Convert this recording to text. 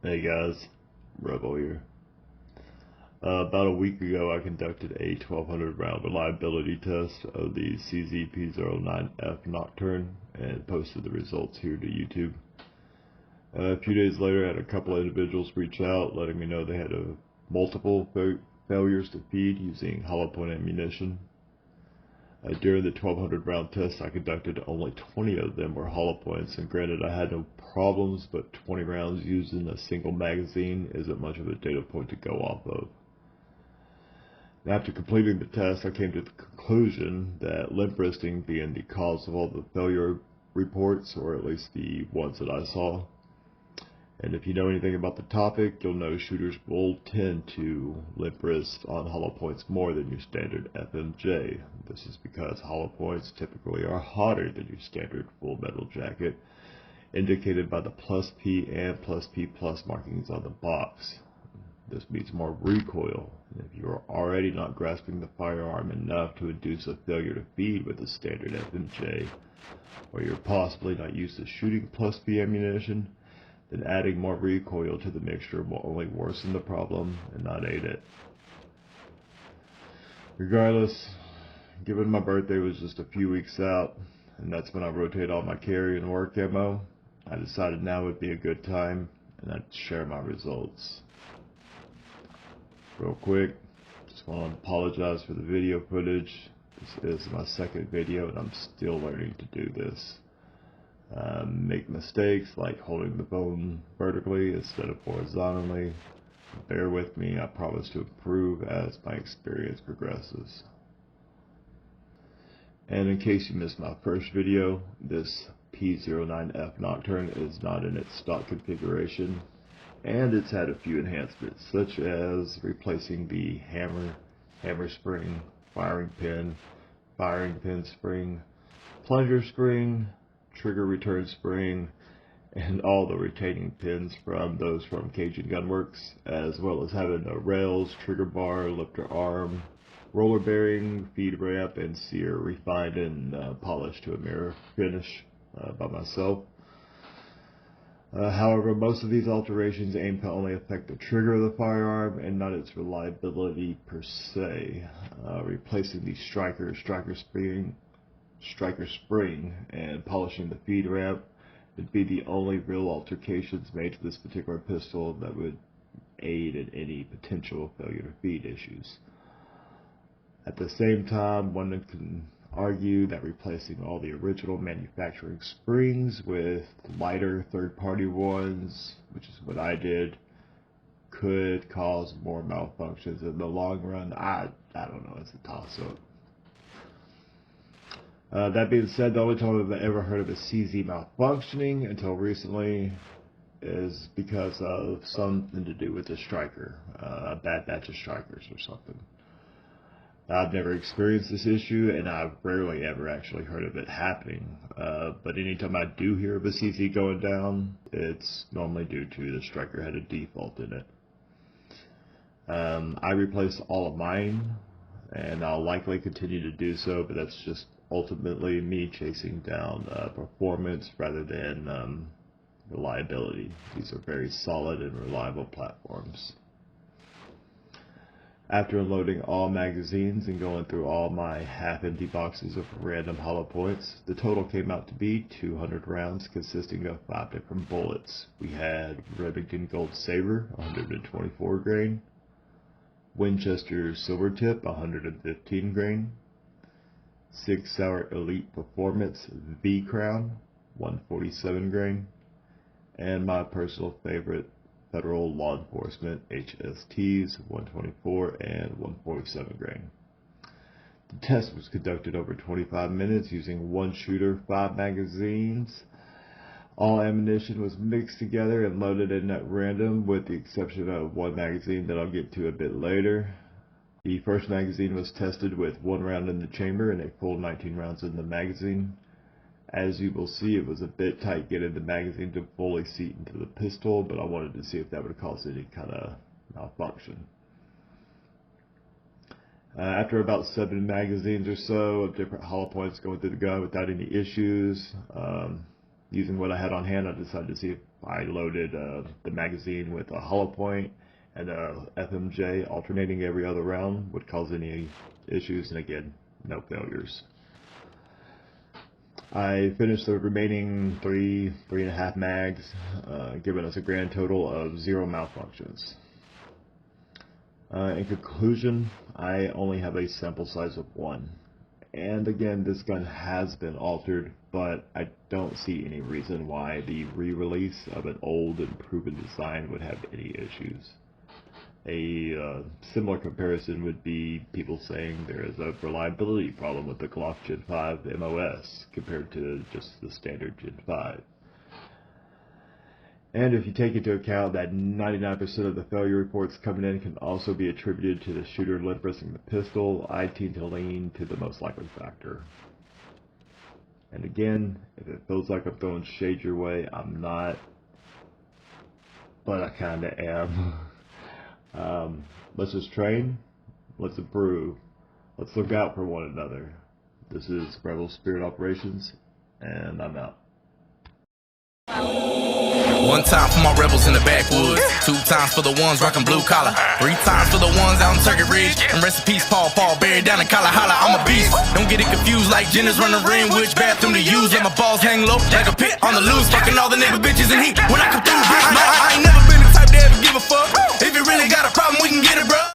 Hey guys, Rebel here. About a week ago I conducted a 1200 round reliability test of the CZ P-09 F Nocturne and posted the results here to YouTube. A few days later I had a couple of individuals reach out letting me know they had multiple failures to feed using hollow point ammunition. During the 1200 round test I conducted, only 20 of them were hollow points, and granted I had no problems, but 20 rounds used in a single magazine isn't much of a data point to go off of. After completing the test, I came to the conclusion that limp wristing being the cause of all the failure reports, or at least the ones that I saw. And if you know anything about the topic, you'll know shooters will tend to limp wrist on hollow points more than your standard FMJ. This is because hollow points typically are hotter than your standard full metal jacket, indicated by the +P and +P+ markings on the box. This means more recoil, and if you are already not grasping the firearm enough to induce a failure to feed with a standard FMJ, or you're possibly not used to shooting +P ammunition, then adding more recoil to the mixture will only worsen the problem and not aid it. Regardless, given my birthday was just a few weeks out, and that's when I rotate all my carry and work ammo, I decided now would be a good time, and I'd share my results. Real quick, just want to apologize for the video footage. This is my second video and I'm still learning to do this. Make mistakes like holding the phone vertically instead of horizontally. Bear with me, I promise to improve as my experience progresses. And in case you missed my first video, this P-09 F Nocturne is not in its stock configuration, and it's had a few enhancements, such as replacing the hammer spring, firing pin spring, plunger spring, trigger return spring, and all the retaining pins from Cajun Gunworks, as well as having the rails, trigger bar, lifter arm, roller bearing, feed ramp, and sear refined and polished to a mirror finish by myself. However, most of these alterations aim to only affect the trigger of the firearm and not its reliability per se. Replacing the striker spring and polishing the feed ramp would be the only real alterations made to this particular pistol that would aid in any potential failure to feed issues. At the same time, one can argue that replacing all the original manufacturing springs with lighter third-party ones, which is what I did, could cause more malfunctions in the long run. I don't know, it's a toss-up. That being said, the only time I've ever heard of a CZ malfunctioning until recently is because of something to do with the striker, a bad batch of strikers or something. I've never experienced this issue, and I've rarely ever actually heard of it happening. But anytime I do hear of a CZ going down, it's normally due to the striker had a default in it. I replaced all of mine, and I'll likely continue to do so, but that's just ultimately me chasing down performance rather than reliability. These are very solid and reliable platforms. After unloading all magazines and going through all my half-empty boxes of random hollow points, the total came out to be 200 rounds consisting of 5 different bullets. We had Remington Gold Saber, 124 grain, Winchester Silvertip, 115 grain, Sig Sauer Elite Performance V Crown, 147 grain, and my personal favorite, Federal Law Enforcement HSTs, 124 and 147 grain. The test was conducted over 25 minutes using one shooter, 5 magazines. All ammunition was mixed together and loaded in at random, with the exception of one magazine that I'll get to a bit later. The first magazine was tested with 1 round in the chamber and a full 19 rounds in the magazine. As you will see, it was a bit tight getting the magazine to fully seat into the pistol, but I wanted to see if that would cause any kind of malfunction. After about 7 magazines or so of different hollow points going through the gun without any issues, using what I had on hand, I decided to see if I loaded the magazine with a hollow point and a FMJ alternating every other round would cause any issues, and again, no failures. I finished the remaining 3.5 mags, giving us a grand total of 0 malfunctions. In conclusion, I only have a sample size of 1. And again, this gun has been altered, but I don't see any reason why the re-release of an old and proven design would have any issues. A similar comparison would be people saying there is a reliability problem with the Glock Gen 5 MOS compared to just the standard Gen 5. And if you take into account that 99% of the failure reports coming in can also be attributed to the shooter lead pressing the pistol, I tend to lean to the most likely factor. And again, if it feels like I'm throwing shade your way, I'm not, but I kinda am. Let's just train, let's improve, let's look out for one another. This is Rebel Spirit Operations, and I'm out. One time for my rebels in the backwoods, 2 times for the ones rockin' blue collar, 3 times for the ones out in Turkey Ridge, and rest in peace Paul buried down in Colorado. I'm a beast, don't get it confused like Jenna's running ring, which bathroom to use. Let my balls hang low like a pit on the loose, fucking all the nigga bitches in heat when I come through. I ain't never been the type to ever give a fuck. If you really got a problem, we can get it, bro.